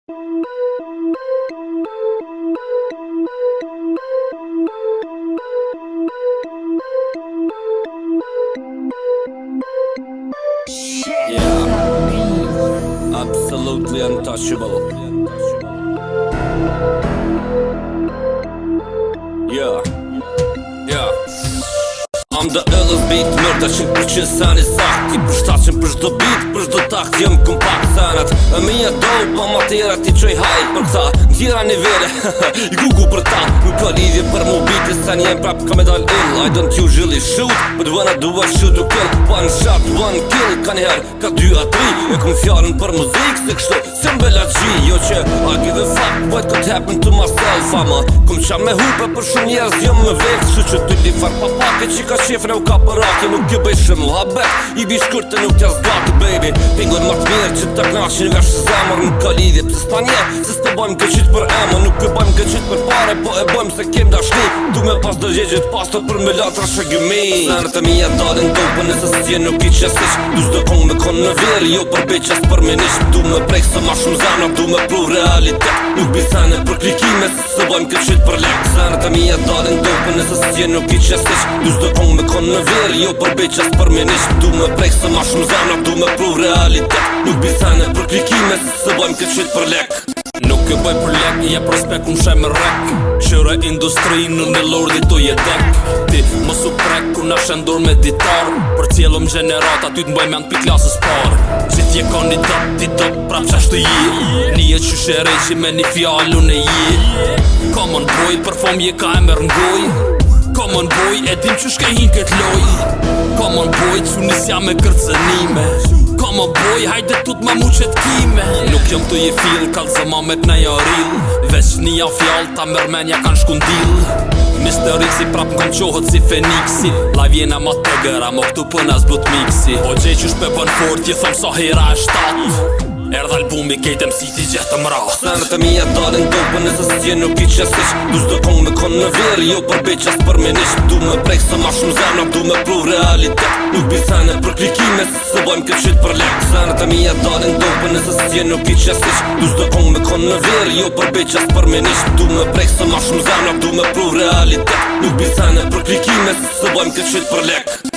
Yeah, absolutely untouchable. Yeah. I'm the illest beat, mërda 100% sani sakti. Për shtaqen për shdo beat, për shdo takt jem kompakt sanat. E mija dope, pa matera ti qoj haj. Për këta, tjera nivele, I gugu për ta. Nuk ka lidhje për mu beat, sa njem prap ka me dal ill. I don't usually shoot, but when I do I shoot to kill. One shot, one kill, ka njëher, ka 2 a 3. E kom fjallën për muzik, se kështu, se mbela G. Jo që, I give a fuck, what could happen to myself, ama. Kom qa me hupe për shumë njerëz, jom me vek. Shu që ty li far papake, që ka shefre u ka përake. Nuk ju bëj shumë muhabet, I bi shkurte nuk t'ja zgati, baby. Pingon ma t'mirë që t'a knashin nga shë zemër. Nuk ka lidhje pëse s'pa nje, se s'pe bojmë gëqit për ema. Nuk e bojmë gëqit për pare, po e bojmë se kem dashni. Du me pas dërgjegjit pastor për me latra shëgjëmi. Senët e mija dalin dope, nëse s'tje nuk I qesish. Du s'do kong me kon në verë, jo për beqes për menish. Du me prejk se ma shumë zemra, du me pru realitet. Nuk bisane për klikime, se bojmë gëqit për lek. Senët e mija dalin dope, nëse s'tje nuk I qesish. Du s'do kong me kon në verë, jo për beqes për menish. Du me prejk se ma shumë zemra, du me pru realitet. Nuk bisane për klikime, se bojmë gëqit për lek. Nuk e bëj për lek, je prospekt unë shem rek. Qyre industri në në lordi tu je dek. Ti më su prek, kur na shendur me ditar. Për cjellëm generata, ty t'mboj me në pi klasës par. Qit je kandidat, ti do prap qashtu je. Nije qyshe reqi me një fjallu në je. Common boy, për fom je ka emër ngoj. Common boy, e dim që shke hin kët loj. Common boy, që nisja me kërcenime. Common boy, hajde tut ma mu qet kime. Nuk jom të je fil, kallë zë mamet në jaril. Veç një fjall, ta mërmenja kan shkundil. Mr. X prap m'kan qohët si Fenixi. Live jena ma të gëra, mo këtu për nas but mixi. O gjej që shpe bën fort, je thom sa hera e 7. Erdh albumi kejt MC-ti gjetëm rast. Senët e mija dalin dope, nëse s'tje nuk I qesish. Du s'do kong me kon në verë, jo për beqes për menish. Du me prejk se ma shumë zemra, du me pru realitet. Nuk bisane për klikime, se bojmë këqit për lek. Senët e mija dalin dope, nëse s'tje nuk I qesish. Du s'do kong me kon në verë, jo për beqes për menish. Du me prejk se ma shumë zemra, du me pru realitet. Nuk bisane për klikime, se bojmë këqit për lek.